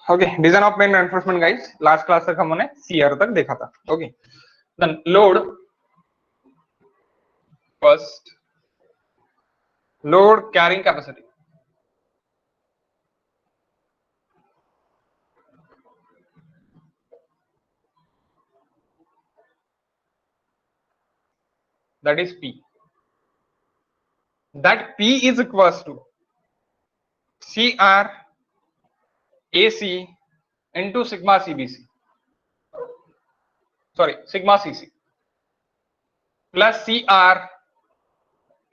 Okay, design of main reinforcement guys, last class तक हमने CR तक देखा था. Okay, then load, first load carrying capacity. That is P. That P is equals to CR AC into sigma CBC. Sorry, sigma CC plus CR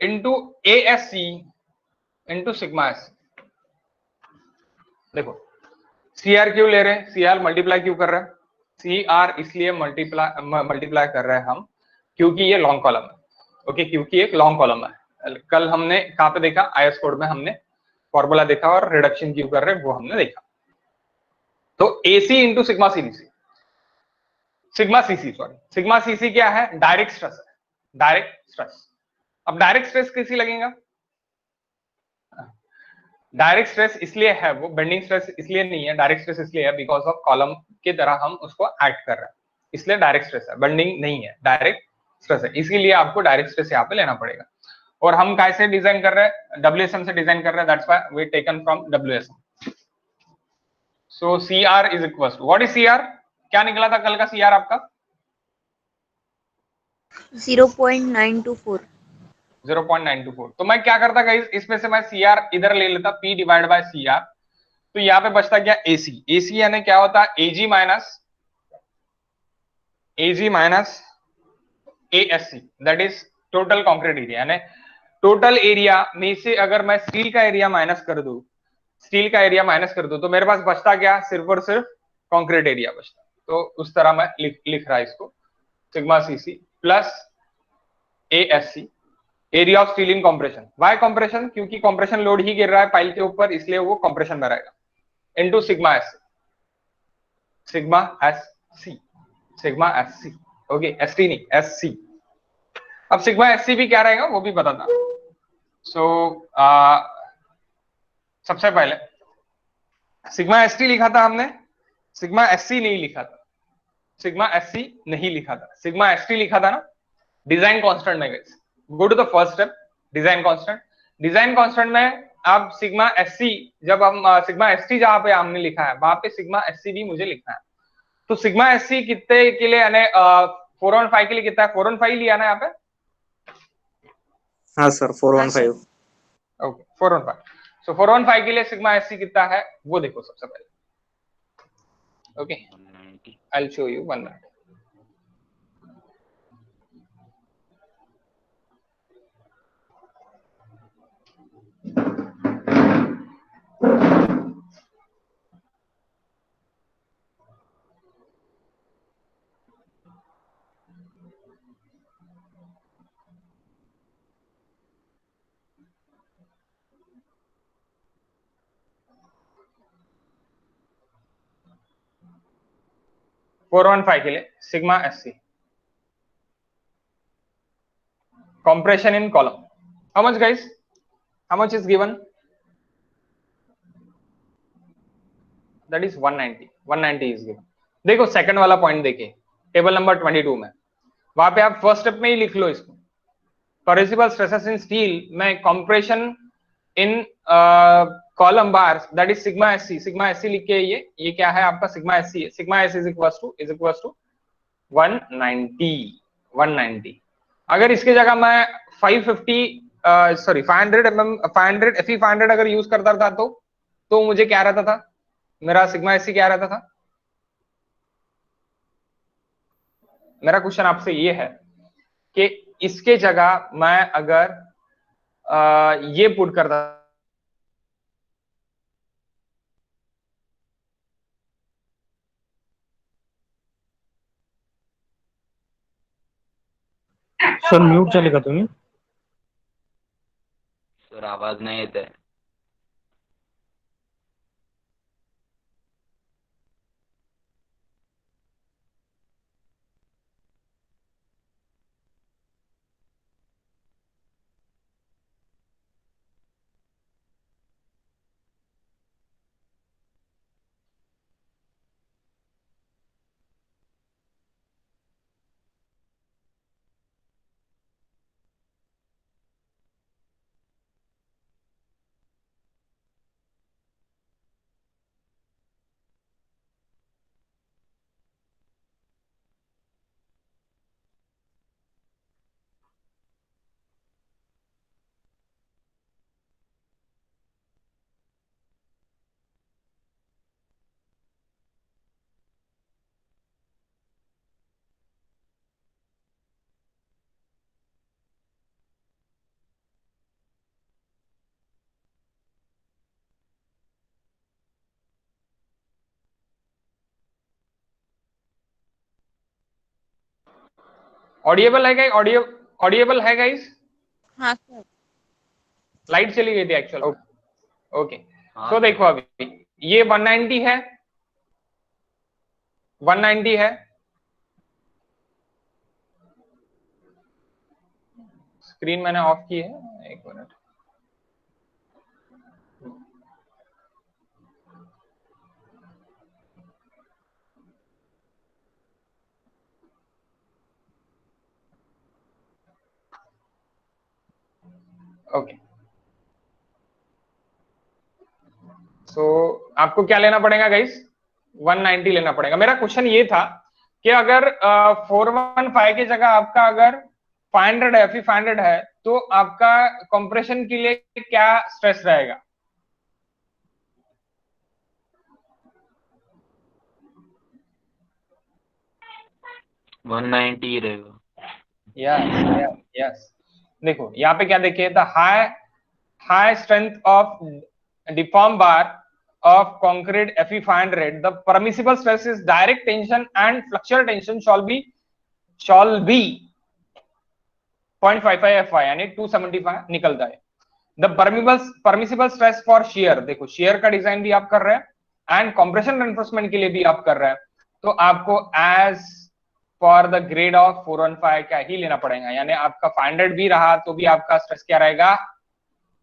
into ASC into sigma SC. देखो CR क्यों ले रहे हैं, CR multiply क्यों कर रहे हैं, CR इसलिए मल्टीप्लाई कर रहे हैं हम क्योंकि ये लॉन्ग कॉलम है. ओके, क्योंकि एक लॉन्ग कॉलम है. कल हमने कहां पे देखा, आईएस कोड में हमने फॉर्मूला देखा और रिडक्शन क्यों कर रहे हैं वो हमने देखा. तो AC into sigma CBC, sigma CC sorry, sigma CC क्या है, डायरेक्ट स्ट्रेस है, डायरेक्ट स्ट्रेस. अब डायरेक्ट स्ट्रेस किसी लगेगा, डायरेक्ट स्ट्रेस इसलिए है, वो बेंडिंग स्ट्रेस इसलिए नहीं है, डायरेक्ट स्ट्रेस इसलिए है बिकॉज ऑफ कॉलम की तरह हम उसको एक्ट कर रहे हैं, इसलिए डायरेक्ट स्ट्रेस है, बेंडिंग नहीं है, डायरेक्ट स्ट्रेस है. इसीलिए आपको डायरेक्ट स्ट्रेस यहाँ पे लेना पड़ेगा. और हम कैसे डिजाइन कर रहे हैं, डब्ल्यूएसएम से डिजाइन कर रहे हैं, that's why we taken from WSM. So CR is equal to, what is CR, क्या निकला था कल का CR आपका 0.924. 0.924. तो मैं क्या करता गाइस, इसमें से मैं CR इधर ले लेता, P डिवाइड बाय CR. तो यहाँ पे बचता क्या, AC. AC यानी क्या होता है, AG minus ASC, that is total concrete area. यानी टोटल एरिया में से अगर मैं स्टील का एरिया माइनस कर दूं, तो मेरे पास बचता क्या, सिर्फ और सिर्फ कंक्रीट एरिया बचता. तो उस तरह मैं लिख रहा है इसको, sigma CC plus ASC, area of steel in compression. Why compression, क्योंकि कंप्रेशन लोड ही गिर रहा है पाइल के ऊपर, इसलिए वो कंप्रेशन में रहेगा, into sigma S C. Okay, ST नहीं, SC. अब सिग्मा SC भी क्या रहेगा वो भी बताता. सो सबसे पहले सिग्मा ST लिखा था हमने, सिग्मा SC नहीं लिखा था, सिग्मा ST लिखा था ना, डिजाइन कांस्टेंट में. Go to the first step, design constant में अब सिग्मा SC, जब हम सिग्मा ST जहां पे हमने लिखा है वहां पे सिग्मा SC भी मुझे लिखना है. तो सिग्मा SC कितने के लिए, यानी 415 के लिए कितना है, 415 लिया ना यहाँ पे. हाँ सर, 415. ओके, 415. सो 415 के लिए सिग्मा SC कितना है वो देखो सबसे पहले. Okay, I will show you 1 minute. Four one five के लिए sigma SC, compression in column, how much guys, how much is given, that is 190 is given. देखो सेकंड वाला पॉइंट देखिए टेबल नंबर 22 में, वहां पे आप फर्स्ट स्टेप में ही लिख लो इसको, परमिसिबल स्ट्रेसेस इन स्टील में compression in column bars, that is sigma SC लिख के, ये क्या है आपका sigma SC, sigma SC is equal to 190. अगर इसके जगह मैं 550 सॉरी 500 Fe 500 अगर यूज करता था तो मुझे क्या रहता था, मेरा सिग्मा SC क्या रहता था. मेरा क्वेश्चन आपसे ये है कि इसके जगह मैं अगर ये पुट करता, सर म्यूट झाले का तुम्ही. सर आवाज नाही येत आहे. ऑडिएबल है गाइस? ऑडिएबल है गाइस? हाँ सर। लाइट चली गई थी एक्चुअल। ओके, तो देखो अभी ये 190 है, 190 है। स्क्रीन मैंने ऑफ की है, एक मिनट। ओके, सो आपको क्या लेना पड़ेगा गाइस? 190 लेना पड़ेगा। मेरा क्वेश्चन ये था कि अगर 415 की जगह आपका अगर 500 है, FE 500 है, तो आपका कंप्रेशन के लिए क्या स्ट्रेस रहेगा? वन 190 रहेगा। यस यस, देखो यहाँ पे क्या देखिए, the high strength of deform bar of concrete FE 500, the permissible stress is direct tension and flexural tension shall be 0.55 FI यानी 275 निकलता है। The permissible stress for share, देखो शेयर का डिजाइन भी आप कर रहे हैं एंड कंप्रेशन रेनफोर्समेंट के लिए भी आप कर रहे हैं, तो आपको as for the grade of 415 क्या ही लेना पड़ेगा, यानी आपका 500 भी रहा तो भी आपका स्ट्रेस क्या रहेगा?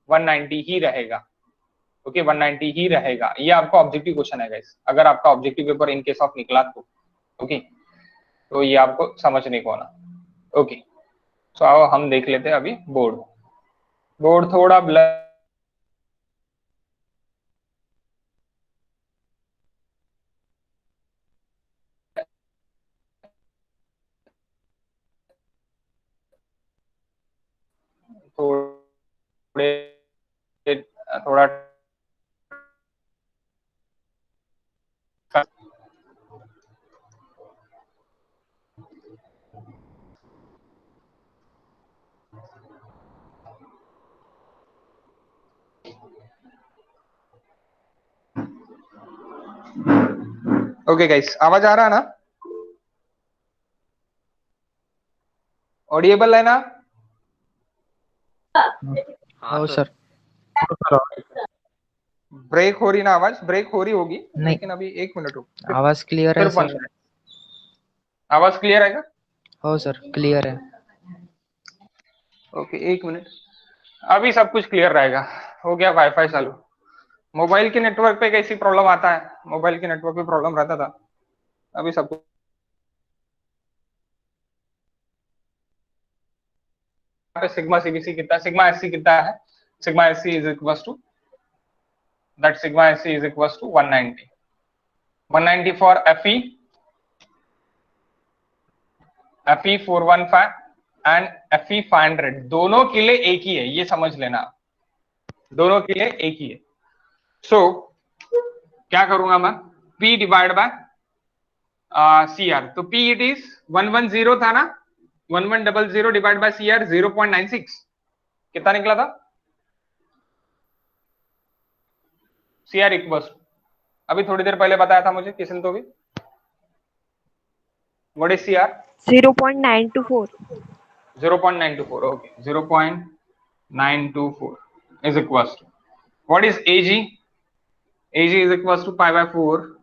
190 ही रहेगा। ओके, 190 ही रहेगा। ये आपका ऑब्जेक्टिव क्वेश्चन है गाइस, अगर आपका objective paper in case of निकला तो। ओके, तो ये आपको समझने को आना। ओके, तो आओ हम देख लेते हैं अभी बोर्ड थोड़ा ब्लर, थोड़े थोड़ा ओके गाइस, आवाज आ रहा है ना? ऑडिएबल है ना? हाँ सर। ब्रेक हो रही ना आवाज? ब्रेक हो रही होगी नहीं, लेकिन अभी एक मिनट रुक, आवाज क्लियर है सिर्फ 1 सर। मिनट। आवाज क्लियर है क्या? हो सर, क्लियर है। ओके, 1 मिनट, अभी सब कुछ क्लियर रहेगा। हो गया वाईफाई चालू। मोबाइल के नेटवर्क पे कैसी प्रॉब्लम आता है, मोबाइल के नेटवर्क पे प्रॉब्लम रहता था, अभी सब कुछ। सिग्मा सीबीसी कितना, सिग्मा एससी कितना है? Sigma SC is equals to that, sigma SC is equals to 190, 190 for FE 415 and FE 500, दोनों के लिए एक ही है, ये समझ लेना, दोनों के लिए एक ही है। सो क्या करूंगा मैं? P डिवाइड बाय CR, तो P इट इज 110 था ना, 1100 डिवाइड बाय CR 0.96, कितना निकला था? CR इक्वल्स, अभी थोड़ी देर पहले बताया था मुझे किसने तो भी, what is CR? 0.924। 0.924, okay, 0.924 is equals to, what is AG? AG is equals to pi by 4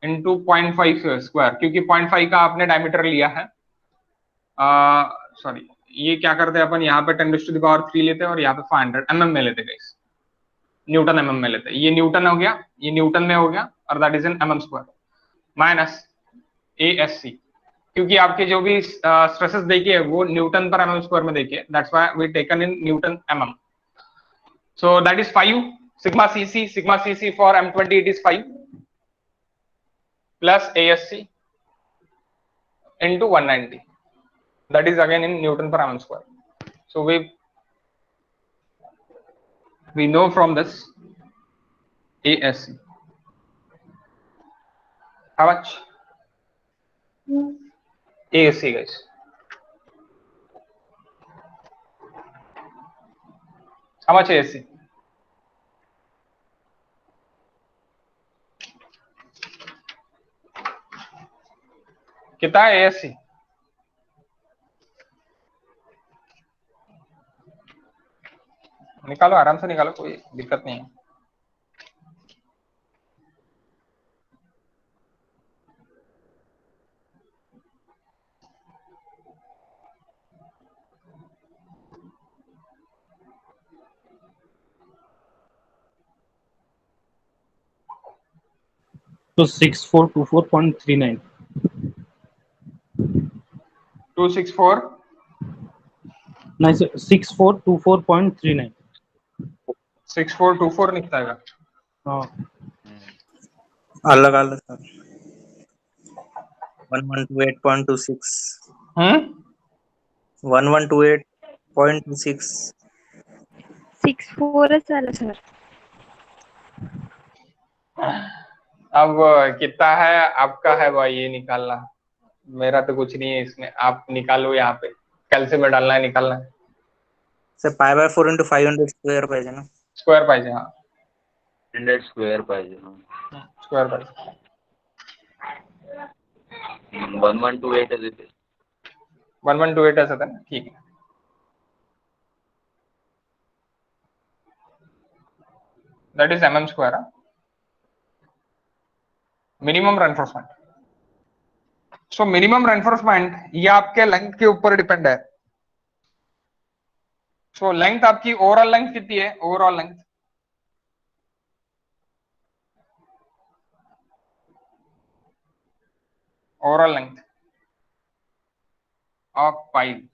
into 0.5 square, क्योंकि 0.5 का आपने डायमीटर लिया है। सॉरी, ये क्या करते हैं अपन, यहाँ पे 10⁻³ लेते हैं और यहाँ पे 500 mm में लेते हैं, न्यूटन mm में लेते हैं। ये न्यूटन हो गया, ये न्यूटन में हो गया, और that is in mm square minus ASC, क्योंकि आपके जो भी स्ट्रेसेस देखिए वो न्यूटन पर mm स्क्वायर में देखिए, that's why we taken in newton mm। So that is 5 sigma CC for M20 it is 5 plus ASC into 190, that is again in Newton per mm square. So we know from this ASC how much? ASC guys, how much ASC? कितना है ASC? निकालो, आराम से निकालो, कोई दिक्कत नहीं है। तो 6424.39 264 नहीं सर 6424.39 6424 निकलेगा। हाँ अलग अलग सर 1128.26 1128.26 6-4 आला सर। अब कितना है आपका है भाई, ये निकालना। मेरा तो कुछ नहीं है इसमें, आप निकालो। यहाँ पे कैल्शियम में डालना है, निकालना है। सर π/4 × 500 स्क्वेअर पाहिजे ना। स्क्वायर पाहिजे, हाँ 100 स्क्वेअर पाहिजे. स्क्वायर पाहिजे। 1128 is it? 1128 ऐसा था ना, ठीक है। That is mm square. Minimum reinforcement. So minimum reinforcement ये आपके लेंथ के ऊपर डिपेंड है। सो लेंथ आपकी ओवरऑल लेंथ कितनी है? Overall length of pipe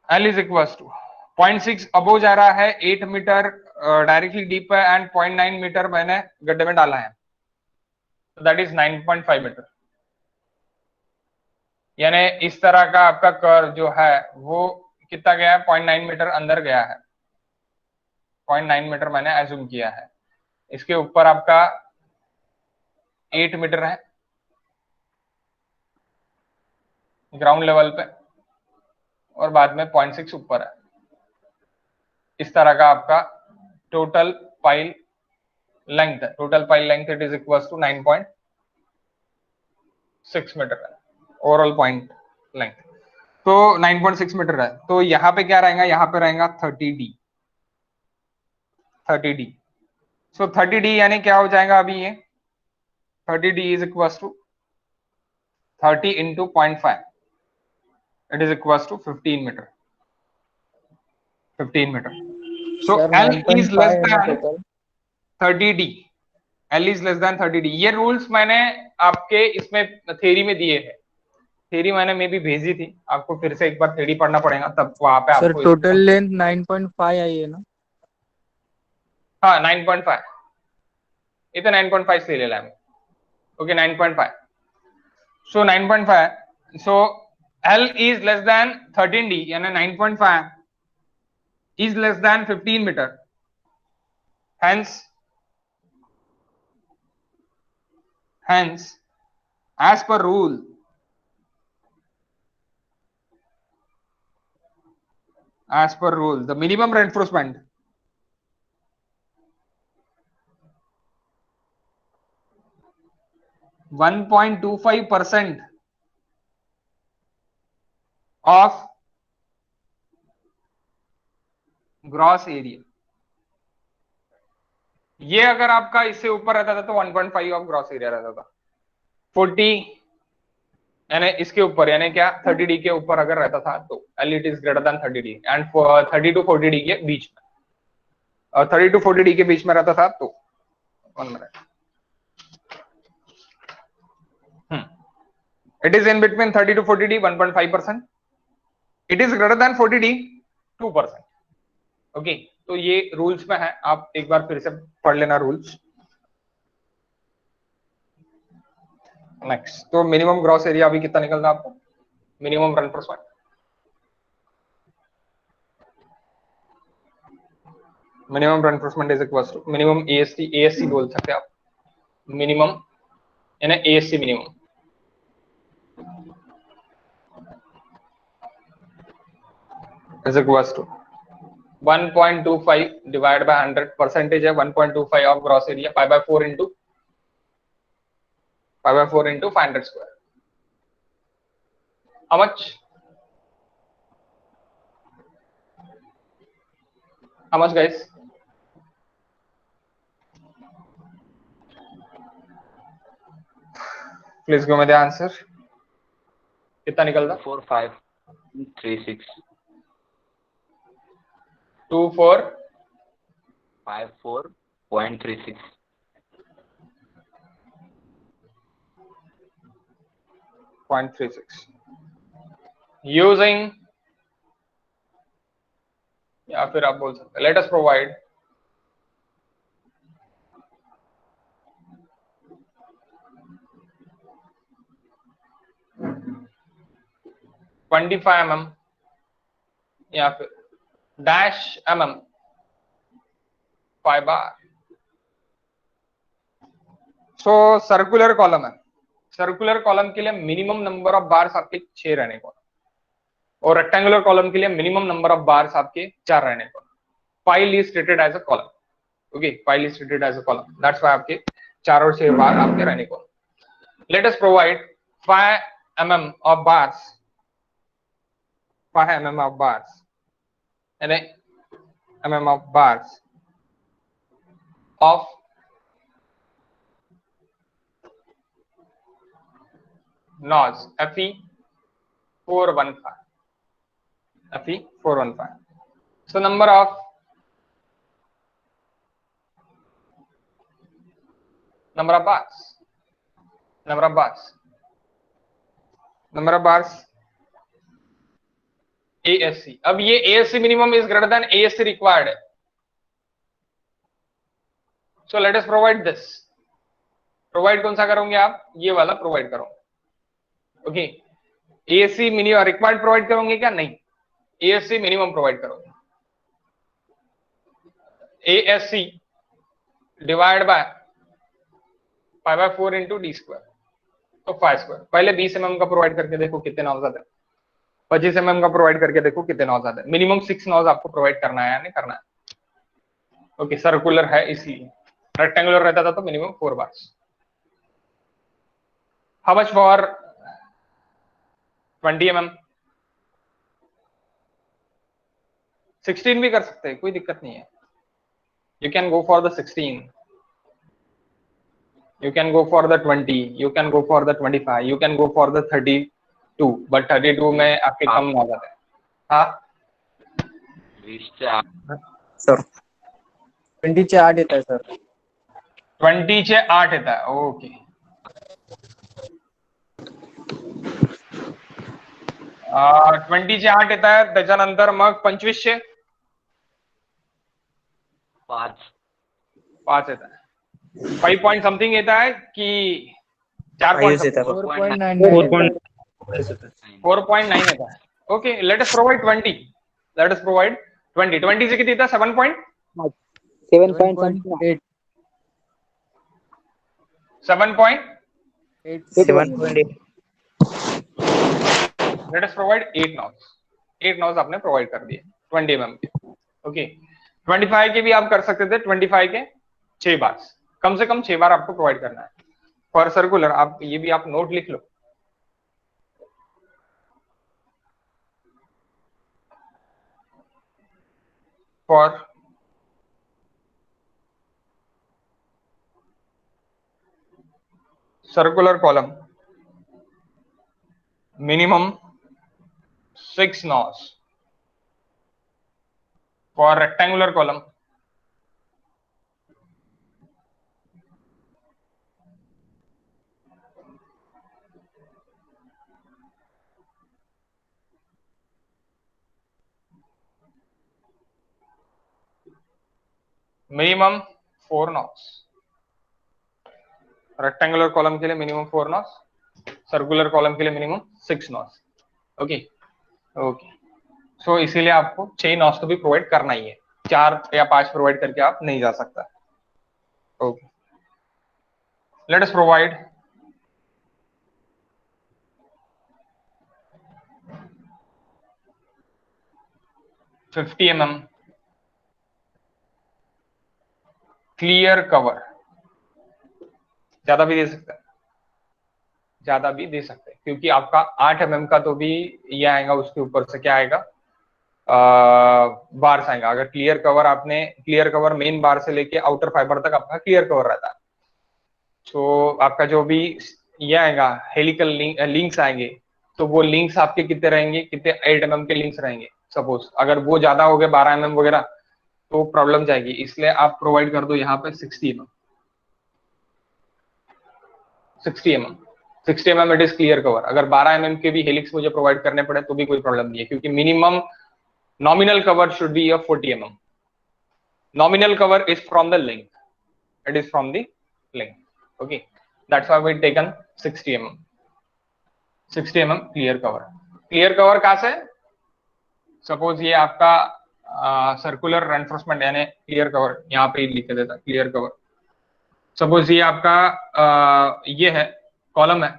L is equal to 0.6 अबो जा रहा है, 8 मीटर डायरेक्टली डीप है एंड 0.9 मीटर मैंने गड्ढे में डाला है, दैट इज 9.5 मीटर। यानी इस तरह का आपका कर्व जो है वो कितना गया है? 0.9 मीटर अंदर गया है। 0.9 मीटर मैंने एज्यूम किया है। इसके ऊपर आपका 8 मीटर है ग्राउंड लेवल पे, और बाद में 0.6 ऊपर है। इस तरह का आपका टोटल पाइल लेंथ है। Total pile length it is equal to 9.6 metre है ओवरऑल पॉइंट लेंथ। तो 9.6 मीटर है। तो यहाँ पे क्या रहेगा? यहाँ पे रहेगा 30D। 30D। सो 30D यानी क्या हो जाएगा अभी ये? 30D is equal to 30 into 0.5, it is equal to 15 metre. 15 metre. So L is less than 30D। L is less than 30D। ये रूल्स मैंने आपके इसमें थ्योरी में दिए हैं। थ्योरी मैंने मे भी भेजी थी आपको, फिर से एक बार थ्योरी पढ़ना पड़ेगा, तब वहां पे सर आपको टोटल लेंथ 9.5 आई है ना। हाँ 9.5, ये तो 9.5 से ले लाए। Okay 9.5। So 9.5, so L is less than 13D यानी 9.5 is less than 15 मीटर। hence as per rule the minimum reinforcement (1.25% of gross area. ये अगर आपका इससे ऊपर रहता था तो 1.5 ऑफ ग्रॉस एरिया रहता था। 40 यानी इसके ऊपर यानी क्या 30D के ऊपर अगर रहता था तो L it is greater then 30D and 30 to 40D के बीच में, और 30 to 40D के बीच में रहता था तो 1 minute, it is in between 30 to 40D 1.5%, it is greater then 40D 2%। Okay, तो ये रूल्स में है, आप एक बार फिर से पढ़ लेना रूल्स। नेक्स्ट, तो मिनिमम ग्रॉस एरिया अभी कितना निकल रहा है आपको? Minimum reinforcement is equal to minimum ASC बोल सकते हैं आप। मिनिमम यानी ASC minimum is equal to 1.25 divide by 100, percentage है 1.25 of gross area, π/4 into 500 square. How much? How much, guys? Please go with the answer. कितना निकलता? 24,536. 2454.36. Using, या फिर आप बोल सकते, let us provide (25 mm) या फिर -mm 5 बार। सो सर्कुलर कॉलम है, सर्कुलर कॉलम के लिए मिनिमम नंबर ऑफ बार्स आपके 6 रहने को, और रेक्टेंगुलर कॉलम के लिए मिनिमम नंबर ऑफ बार्स आपके 4 रहने को। Pile is treated as a column, okay, pile is treated as a column, that's why आपके 4 और 6 बार आपके रहने को। Let us provide 5 mm of bars, 5 mm of bars, and mm of bars of NOS FE 415, FE 415. So number of bars, number of bars ASC। अब ये ASC minimum is greater than ASC required है, so let us provide this. Provide कौन सा करोगे आप? ये वाला provide करोगे, okay. ASC minimum required provide करोगे क्या? नहीं, ASC मिनिमम प्रोवाइड करोगे। ASC divide by 5/4 into d², तो 5²। पहले 20 mm का प्रोवाइड करके देखो कितने नॉज आते हैं, 25 mm का प्रोवाइड करके देखो कितने नॉज आते हैं। मिनिमम 6 नॉज आपको प्रोवाइड करना है या नहीं करना है, ओके। सर्कुलर है इसलिए, रेक्टेंगुलर रहता था तो minimum 4 bars. How much for 20 mm? 16 भी कर सकते हैं, कोई दिक्कत नहीं है। You can go for the 16, you can go for the 20, you can go for the 25, you can go for the 32, but 32 में आपके कम ना जाते हैं। हाँ 20 चे 8. सर 20 चे 8 येत आहे सर। 20 चे 8 येत आहे, ओके। आ, 20 चे 8 येत आहे, त्याच्यानंतर मग 25 चे 5 येत आहे। 5 पॉइंट समथिंग येता है कि 4 फाइव पॉइंट से था 4.9 4.9 येता है, okay. Late us provide 20, late us provide 20। 20 से किती येता? 7 पॉइंट 7.8 7.8। 7.8। लेट अस प्रोवाइड 8 नॉज, 8 नॉज आपने प्रोवाइड कर दिए 20 mm के, ओके। 25 के भी आप कर सकते थे, 25 के 6 बार, कम से कम 6 बार आपको प्रोवाइड करना है फॉर सर्कुलर। आप ये भी आप नोट लिख लो, for circular column minimum 6 nos, for rectangular column minimum 4 nos. Rectangular column के लिए मिनिमम 4 नॉज, सर्कुलर कॉलम के लिए minimum 6 nos, okay okay. So इसीलिए आपको 6 नॉज तो भी प्रोवाइड करना ही है, 4 या 5 प्रोवाइड करके आप नहीं जा सकता, okay. Late us provide 50 mm clear cover. ज्यादा भी दे सकते हैं, ज्यादा भी दे सकते हैं, क्योंकि आपका 8 mm का तो भी ये आएगा, उसके ऊपर से क्या आएगा, बार्स आएगा। अगर क्लियर कवर आपने क्लियर कवर मेन बार से लेके आउटर फाइबर तक आपका क्लियर कवर रहता है, तो आपका जो भी ये आएगा हेलिकल लिंक्स आएंगे, तो वो लिंक्स आपके कितने रहेंगे, कितने 8 mm के लिंक्स रहेंगे। सपोज अगर वो ज्यादा हो गए 12 mm वगैरह तो प्रॉब्लम जाएगी, इसलिए आप प्रोवाइड कर दो यहाँ पे 60 mm। 60 mm it is clear cover. अगर 12 mm के भी हेलिक्स मुझे प्रोवाइड करने पड़े तो भी कोई प्रॉब्लम नहीं है, क्योंकि minimum nominal cover should be of 40 mm. Nominal cover is from the link. It is from the link. Okay, that's why we taken 60 mm. 60 mm clear cover. Clear cover कहाँ से? Suppose ये आपका circular reinforcement यानी clear cover, यहाँ पे लिख देता clear cover. Suppose ये आपका ये है कॉलम है,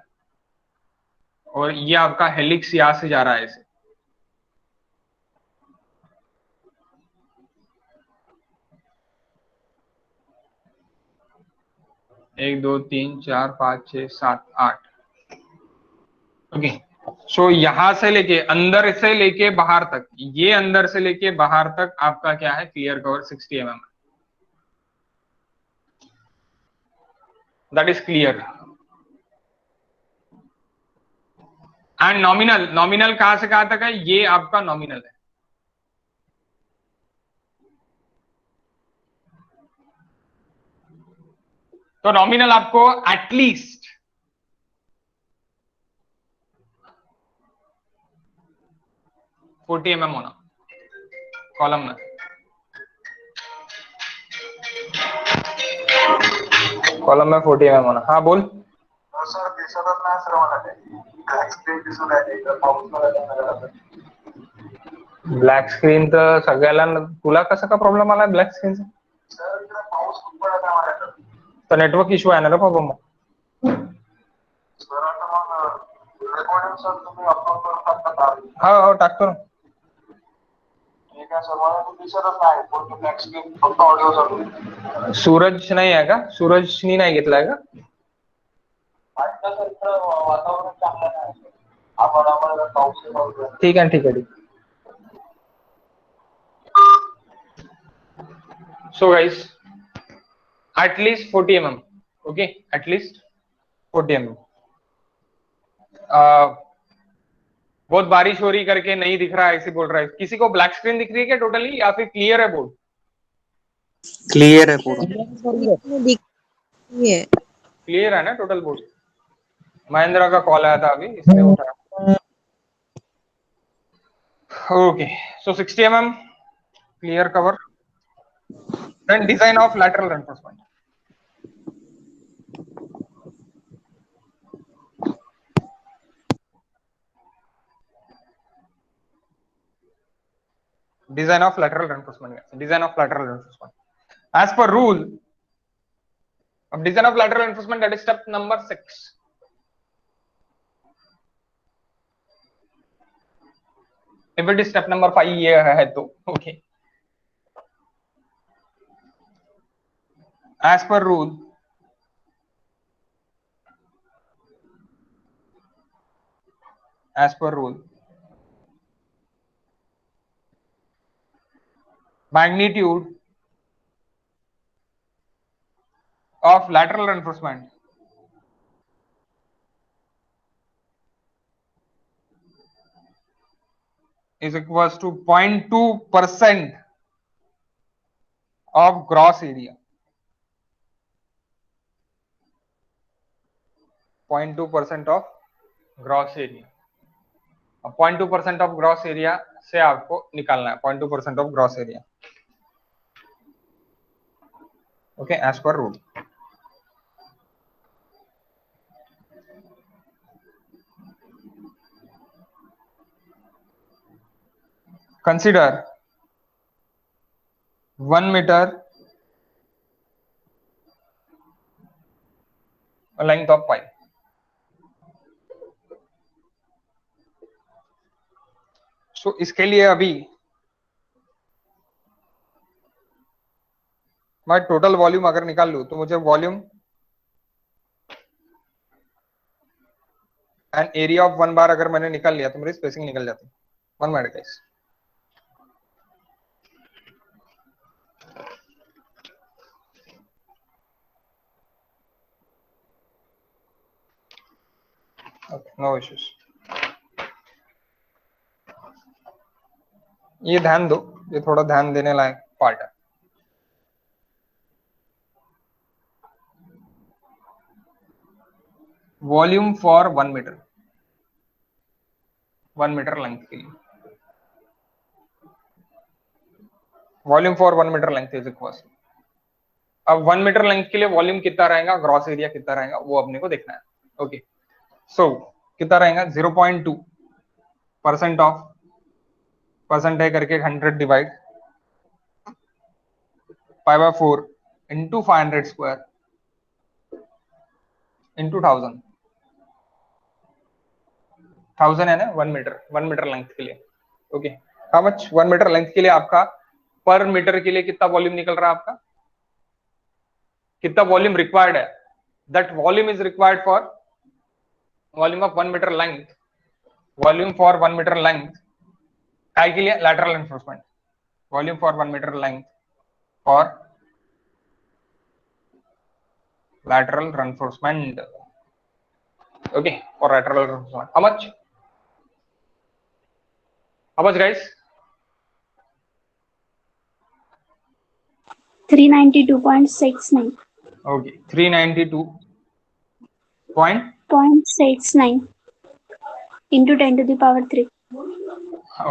और ये आपका हेलिक्स यहाँ से जा रहा है ऐसे, 1 2 3 4 5 6 7 8। ओके, सो यहां से लेके अंदर से लेके बाहर तक, ये अंदर से लेके बाहर तक आपका क्या है, clear cover 60 mm। That is clear. And nominal, nominal कहां से कहां तक है, ये आपका नॉमिनल है। तो नॉमिनल आपको एटलीस्ट 40 mm होना कॉलम में। कॉलम में 40 mm होना। हाँ बोल सर, दिसतच नाही सर मला ते ब्लॅक स्क्रीन दिसून राहिली तर पाऊस मला ब्लॅक स्क्रीन तर सगळ्याला, तुला कसं का प्रॉब्लेम आला ब्लॅक स्क्रीनचा? सर इकडे पाऊस खूप पडत आहे माझ्याकडे। तर नेटवर्क इश्यू आहे ना रे बाबा मग। सर आता मग रेकॉर्डिंग सर तुम्ही अपलोड करून टाकता का? हो टाकतो ना। ठीक आहे सर, मला तो दिसतच नाही पूर्ण ब्लॅक स्क्रीन, फक्त ऑडिओ चालू आहे। सूरज नाही आहे का? सूरजनी नाही घेतलाय का? वाटतं सर इकडं वातावरण चांगलं नाही, आम्हाला पाऊस येतो। ठीक आहे ठीक आहे ठीक। So guys, at least 40 mm, okay, at least 40 mm। बहुत बारिश हो रही करके नहीं दिख रहा है ऐसे बोल रहा है। किसी को ब्लैक स्क्रीन दिख रही है क्या टोटली, या फिर क्लियर है बोर्ड? क्लियर है पूरा। क्लियर है ना टोटल बोर्ड? महेंद्र का कॉल आया था अभी, इसने उठाया। Okay, so 60 mm clear cover. Then design of lateral reinforcement. Design of lateral reinforcement. Design of lateral reinforcement. As per rule of design of lateral reinforcement, that is step number 6. If it is step number 5 ये है तो okay. As per rule, magnitude of lateral reinforcement is equals to 0.2% of gross area. 0.2% of gross area। 0.2% of gross area से आपको निकालना है 0.2% of gross area। Okay, as per rule। Consider 1 meter length of pipe। So इसके लिए अभी मैं total volume अगर निकाल लूं तो मुझे वॉल्यूम एंड एरिया ऑफ 1 बार अगर मैंने निकाल लिया तो मेरी स्पेसिंग निकल जाती है। 1 मिनट गाइस। No issues. ये ध्यान दो, ये थोड़ा ध्यान देने लायक पार्ट है। Volume for 1 metre, 1 metre length के लिए, volume for 1 metre length is equal. अब 1 मीटर लेंथ के लिए वॉल्यूम कितना रहेगा, ग्रॉस एरिया कितना रहेगा, वो अपने को देखना है। ओके, सो कितना रहेगा 0.2% ऑफ परसेंट है करके 100 डिवाइड π/4 इंटू 500 स्क्वायर इंटू 1000 है ना 1 मीटर लेंथ के लिए। Okay, how much 1 metre length के लिए आपका पर मीटर के लिए कितना वॉल्यूम निकल रहा है आपका, कितना वॉल्यूम रिक्वायर्ड है, that volume is required for volume of 1 metre length, volume for 1 metre length काय के लिए lateral enforcement, volume for 1 metre length for lateral reinforcement. Okay, for lateral reinforcement how much guys? 392.69. Okay, 392.69 into 10 to the power 3.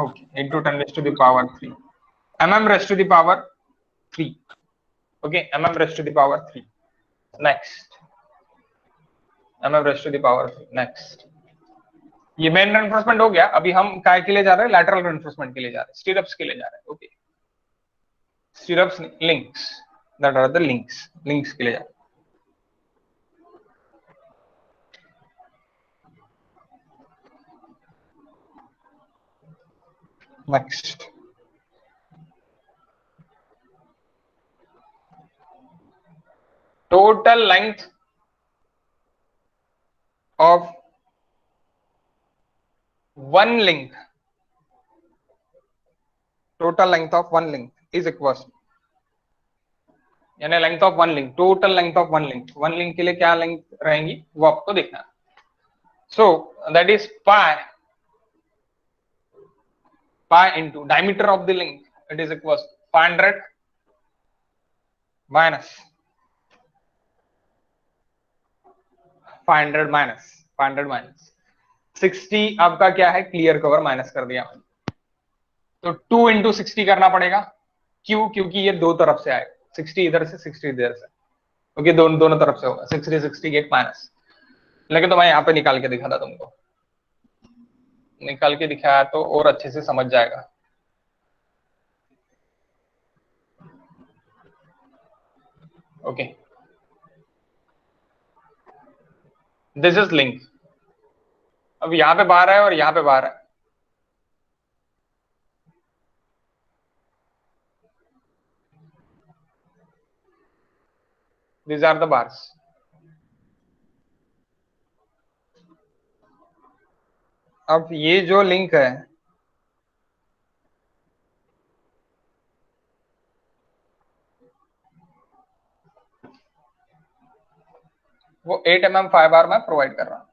Okay, into 10 raised to the power 3 mm raised to the power 3. Okay, mm raised to the power 3. Next, mm raised to the power 3. Next, ये main reinforcement हो गया। अभी हम काय के लिए जा रहे हैं, लैटरल रेनफोर्समेंट के लिए जा रहे हैं, स्टीरअप्स के लिए जा रहे हैं। Okay, stirrups links, that are the links के लिए जा रहे हैं। Next, total length of one link, total length of one link is equals, यानी length of one link, total length of one link, one link के लिए क्या length रहेंगी वो आपको देखना है। सो that is pi into diameter of the link, it is equals 500 minus 60 आपका क्या है, क्लियर कवर माइनस कर दिया, तो 2 into 60 करना पड़ेगा। क्यों? क्योंकि ये दो तरफ से आएगा, 60 इधर से 60 इधर से, ओके, दोनों तरफ से होगा 60 गेट माइनस। लेकिन तो मैं यहाँ पे निकाल के दिखा था तुमको, निकाल के दिखाया तो और अच्छे से समझ जाएगा। Okay, this is link. अब यहाँ पे बार है और यहाँ पे बार है, these are the bars। अब ये जो लिंक है वो 8 mm 5 बार में प्रोवाइड कर रहा हूं।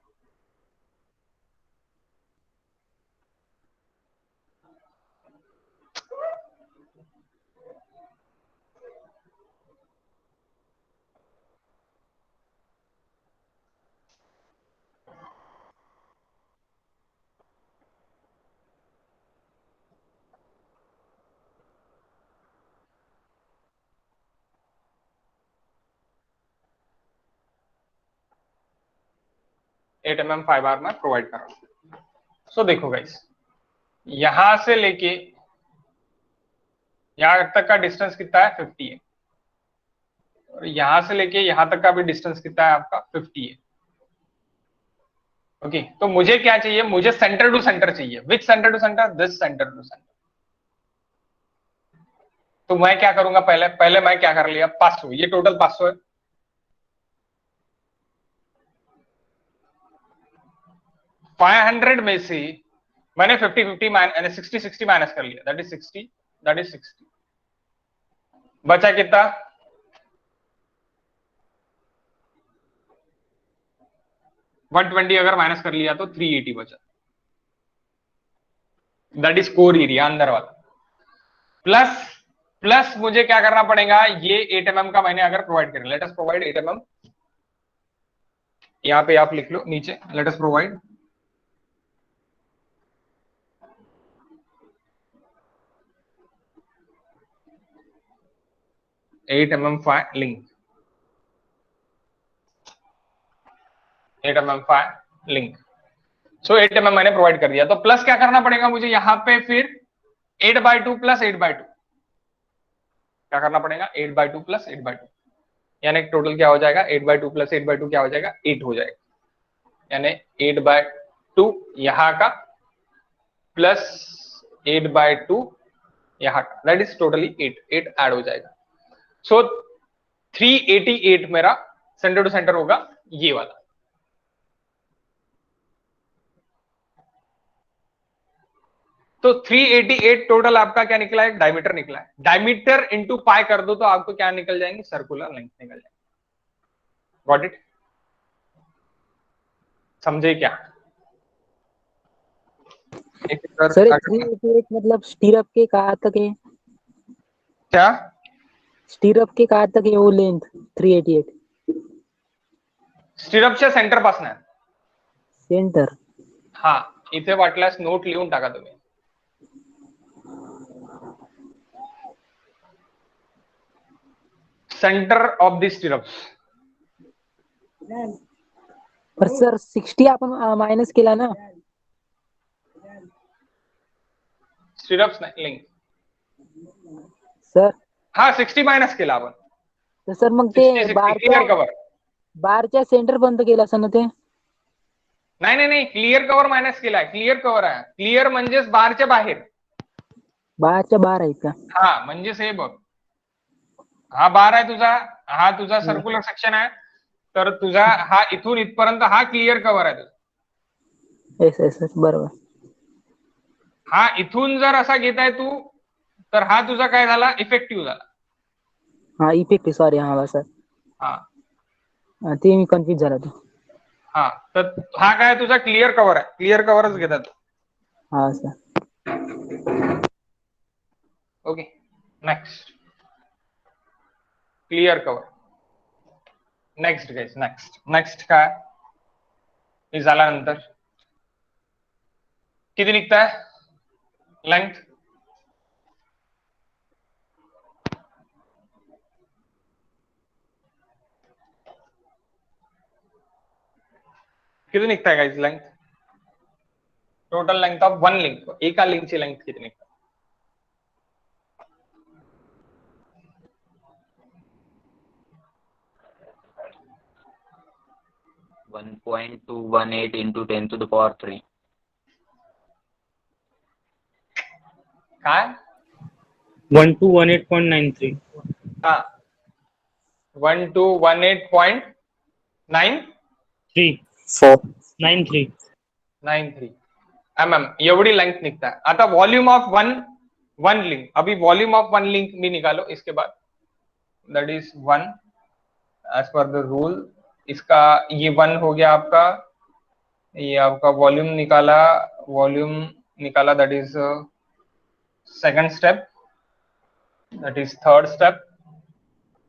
एट mm 5 बार में प्रोवाइड कर रहा हूं। सो देखो गाइस, यहां से लेके यहां तक का डिस्टेंस कितना है, 50 है, और यहां से लेके यहां तक का भी डिस्टेंस कितना है आपका, 50 है। ओके, तो मुझे क्या चाहिए, मुझे सेंटर टू सेंटर चाहिए। Which centre to centre, this centre to centre. तो मैं क्या करूंगा, पहले मैं क्या कर लिया, 500, ये टोटल 500 है। 500 में से मैंने 50-50 60-60 माइनस कर लिया, दैट इज 60 बचा। कितना, 50 120 अगर माइनस कर लिया तो 380 बचा, दैट इज कोर एरिया अंदर वाला। प्लस प्लस मुझे क्या करना पड़ेगा, ये 8 mm का मैंने अगर प्रोवाइड करें, लेट अस प्रोवाइड 8 mm, यहां पे आप लिख लो नीचे, let us provide 8 mm link, 8 mm link. So 8 mm मैंने प्रोवाइड कर दिया, तो प्लस क्या करना पड़ेगा मुझे यहाँ पे फिर 8/2 प्लस 8/2, क्या करना पड़ेगा 8/2 प्लस 8/2, यानी टोटल क्या हो जाएगा 8/2 प्लस 8/2 क्या हो जाएगा 8 हो जाएगा, यानी 8/2 यहाँ का प्लस 8/2 यहाँ का, दैट इज टोटली 8 ऐड हो जाएगा। सो 388 मेरा सेंटर टू सेंटर होगा ये वाला। तो 388 टोटल आपका क्या निकला है, डायमीटर निकला है। डायमीटर इंटू पाई कर दो तो आपको क्या निकल जाएंगे, सर्कुलर लेंथ निकल जाएगी। Got it? समझे क्या? सर 388 मतलब स्टीरअप के कहाँ तक है? क्या स्टीरअप के कहाँ तक है वो लेंथ 388? स्टिरअपच्या सेंटर पासून आहे। सेंटर? हा, इथे वाटल्यास नोट लिहून टाका तुम्ही। Centre of the stirrups. पर सर 60 आपण मायनस केला ना? स्टिरअप्स नाही, लिंक सर हा 60 मायनस केला आपण, तर सर मग ते 60 क्लियर कव्हर। बारच्या सेंटर पर्यंत केलं असं ना ते? नाही नाही नाही, क्लियर कव्हर मायनस केलाय, क्लियर कव्हर आहे। क्लियर म्हणजेच बारच्या बाहेर, बारच्या बार आहेत का? हा म्हणजेच हे बघ, हा बार आहे तुझा, हा तुझा सर्क्युलर सेक्शन आहे, तर तुझा हा इथून इथपर्यंत हा क्लियर कव्हर आहे तुझा। येस येस बरोबर। हा इथून जर असा घेताय तू, तर हा तुझा काय झाला, इफेक्टिव्ह झाला। हा इफेक्टिव्ह, सॉरी हा सर, हा ते मी कन्फ्युज झाला तो। हा, तर हा काय तुझा क्लियर कव्हर आहे, क्लियर कव्हरच घेतात। हा sir. Okay, next clear cover. Next guys, next काय हे झाल्यानंतर किती निघताय लेंथ? किती निघताय guys length? Total length of one link, एका लिंकची लेंथ किती निघताय? 1.218 into 10 to the power 3. काय? 1218.93. हा 1218.9 93 mm एवढी लेंथ निकता है। आता वॉल्यूम ऑफ वन लिंक, अभी वॉल्यूम ऑफ वन लिंक भी निकालो इसके बाद, that is 1 as per the rule. इसका ये 1 हो गया आपका, ये आपका वॉल्यूम निकाला, that is second step, that is third step,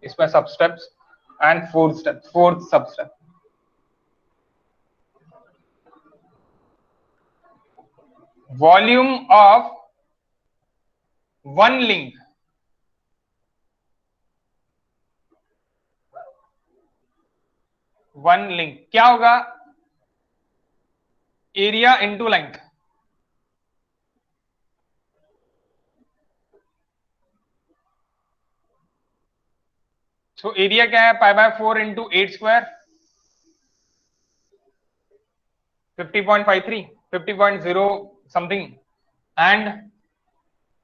इसमें सब स्टेप्स एंड फोर्थ सब step. Volume of one link, क्या होगा? Area into length. So area क्या है? π/4 into 8 square, 50.53, 50.0 something, and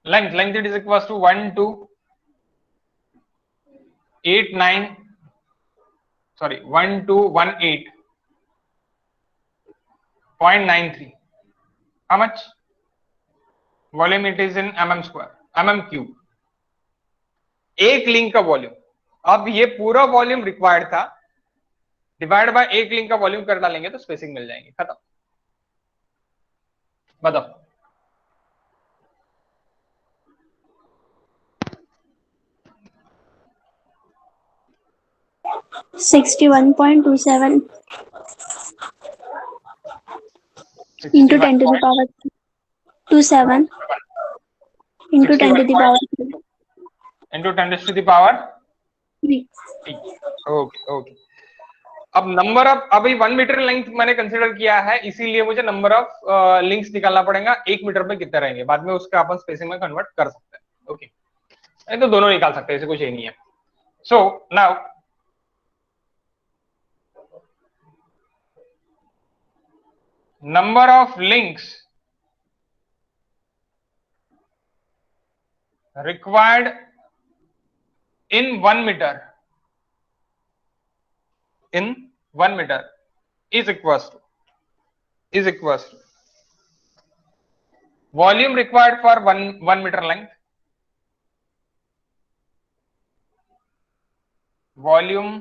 length it is equals to 1218.93. How much? Volume it is in mm square, mm cube, एक link का volume. अब ये पूरा volume required था डिवाइड बाय एक लिंक का वॉल्यूम कर डालेंगे तो स्पेसिंग मिल जाएंगे, खत्म। बताओ। $61.27 into 10 to the power 27 into 10 to the power 3. into 10 to the power 3. Okay okay. अब नंबर ऑफ, अभी 1 मीटर लेंथ मैंने कंसीडर किया है, इसीलिए मुझे नंबर ऑफ लिंक्स निकालना पड़ेगा 1 मीटर पे कितने रहेंगे, बाद में उसका अपन स्पेसिंग में कन्वर्ट कर सकते हैं। ओके, नहीं तो दोनों निकाल सकते हैं, ऐसे कुछ ही नहीं है। So now number of links required in 1 meter is equals to volume required for 1 meter length, volume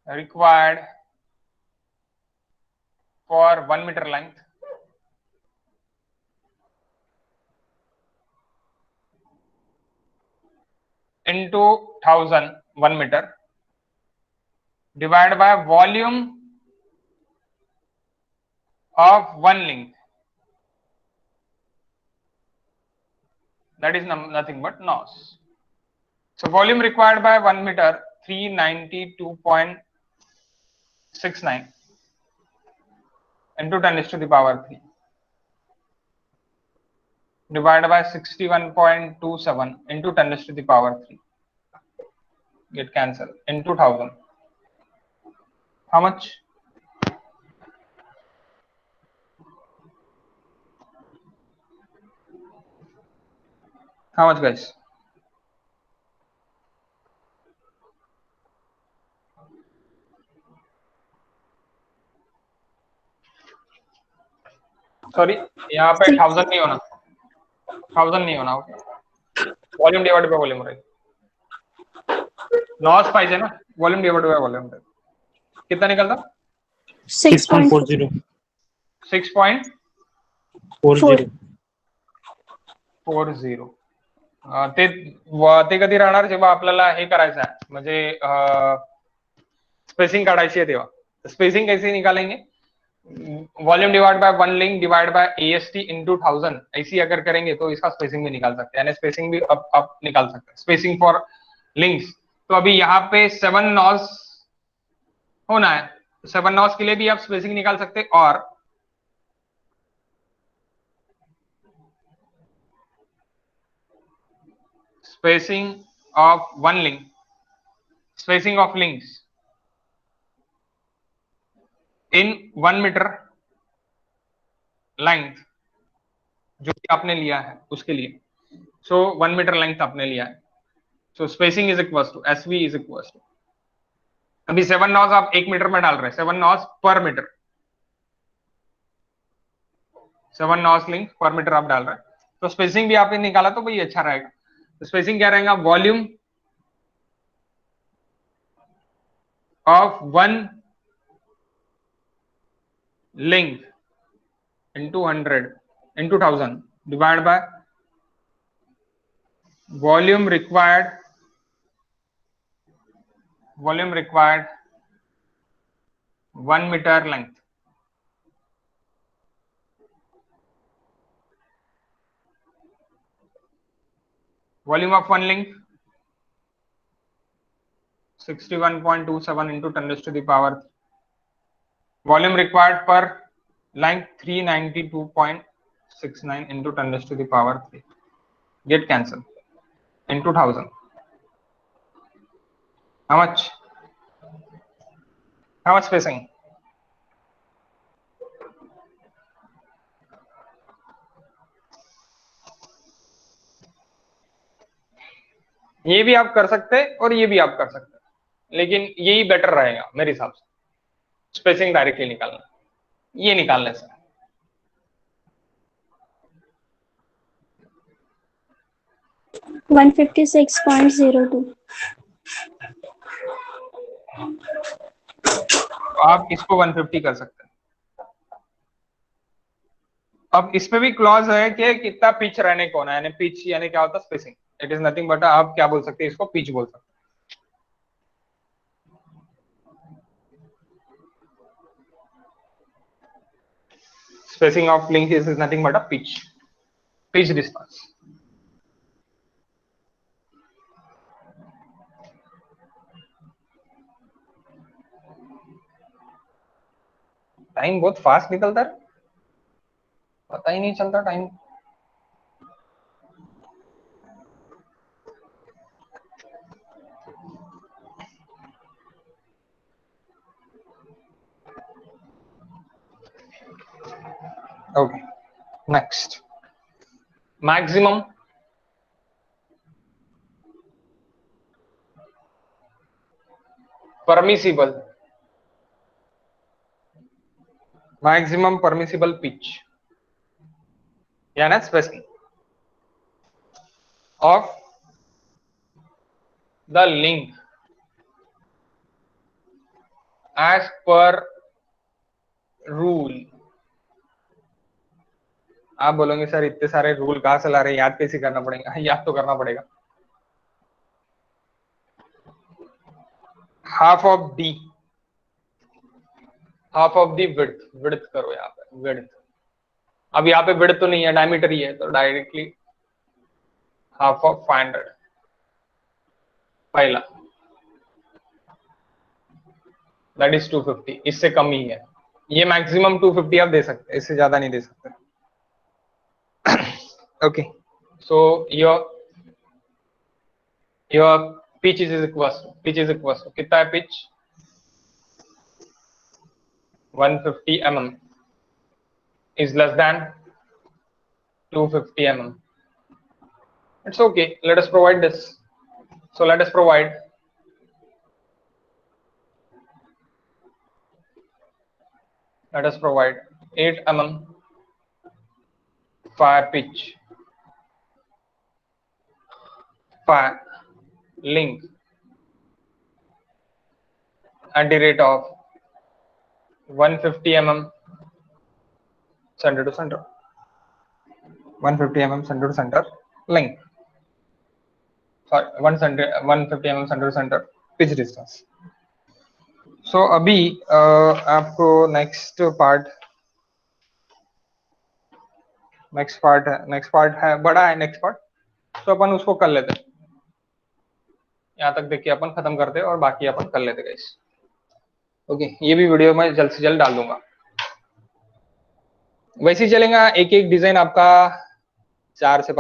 required for 1 meter length into 1000 1 meter divided by volume of one link, that is nothing but NOS. So volume required by 1 meter 392.69 into 10 to the power 3 divided by 61.27 into 10 to the power 3, get cancelled, into 1000. How much? How much, guys? Sorry, यहाँ पे 1000 नहीं होना, 1000 नहीं होना, volume divide by volume रहेगा, नॉस पाहिजे ना, volume divide by volume रहेगा। कितना निकलता? 6.40 6.40 ते कधी राहणार जेव्हा आपल्याला हे करायचं आहे, म्हणजे स्पेसिंग काढायची आहे तेव्हा। स्पेसिंग कैसे निकालेंगे? Volume divide by 1 link divide by AST into 1000, ऐसी अगर करेंगे तो इसका स्पेसिंग भी निकाल सकते हैं, यानी स्पेसिंग भी अब निकाल सकते हैं, स्पेसिंग फॉर लिंक्स। तो अभी यहाँ पे 7 नॉस होना है, 7 नॉस के लिए भी आप स्पेसिंग निकाल सकते हैं, और spacing of one link, spacing of links in 1 meter length जो कि आपने लिया है उसके लिए, so 1 meter length आपने लिया है, so spacing is equals to SV is equals to, अभी 7 नॉस आप 1 मीटर में डाल रहे हैं, 7 नॉस पर मीटर, 7 नॉस लिंक पर मीटर आप डाल रहे हैं, तो स्पेसिंग भी आपने निकाला तो भाई अच्छा रहेगा। तो स्पेसिंग क्या रहेगा? Volume of 1 link into 100 into 1000 divided by volume required 1 meter length, volume of one link 61.27 into 10 raised to the power 3. Volume required per length 392.69 into 10 raised to the power 3, get cancelled, into 1000. How much? How much spacing? ये भी आप कर सकते हैं और ये भी आप कर सकते हैं, लेकिन यही बेटर रहेगा मेरे हिसाब से, स्पेसिंग डायरेक्टली निकालना, ये निकालने से। $156.02 तो आप इसको 150 कर सकते हैं। अब इसमें भी क्लॉज है कि कितना पिच रहने को ना, यानी पिच यानी क्या होता है spacing, it is nothing but आप क्या बोल सकते हैं इसको, पिच बोल सकते हैं। Spacing of link is nothing but a pitch distance. Time बहुत फास्ट निकलता है, पता ही नहीं चलता time. Okay, next, maximum permissible pitch यानी spacing of the link as per rule। आप बोलोगे सर इतने सारे रूल कहाँ से ला रहे हैं, याद कैसे करना पड़ेगा? याद तो करना पड़ेगा। Half of D, half of the width, width करो यहाँ पे विड्थ। अब यहाँ पे विड्थ तो नहीं है, डायमीटर ही है, तो डायरेक्टली हाफ ऑफ 500 पहला, दैट इज 250, इससे कम ही है। ये मैक्सिमम 250 आप दे सकते हैं, इससे ज्यादा नहीं दे सकते। Okay, so your pitch is equal to कितना है pitch? 150 mm is less than 250 mm. It's okay, let us provide this. So let us provide let us provide 8 mm fire pitch, fire link at the rate of 150 mm center to center, 150 mm center to center link, sorry 150 mm center to center pitch distance. So अभी आपको next part है, बड़ा है next part, तो अपन उसको कर लेते हैं। यहाँ तक देखिए अपन खत्म करते हैं और बाकी अपन कर लेते गाइस। ओके, ये भी वीडियो में जल्द से जल्द डाल दूंगा। वैसे ही चलेगा, एक एक डिजाइन आपका 4 से 5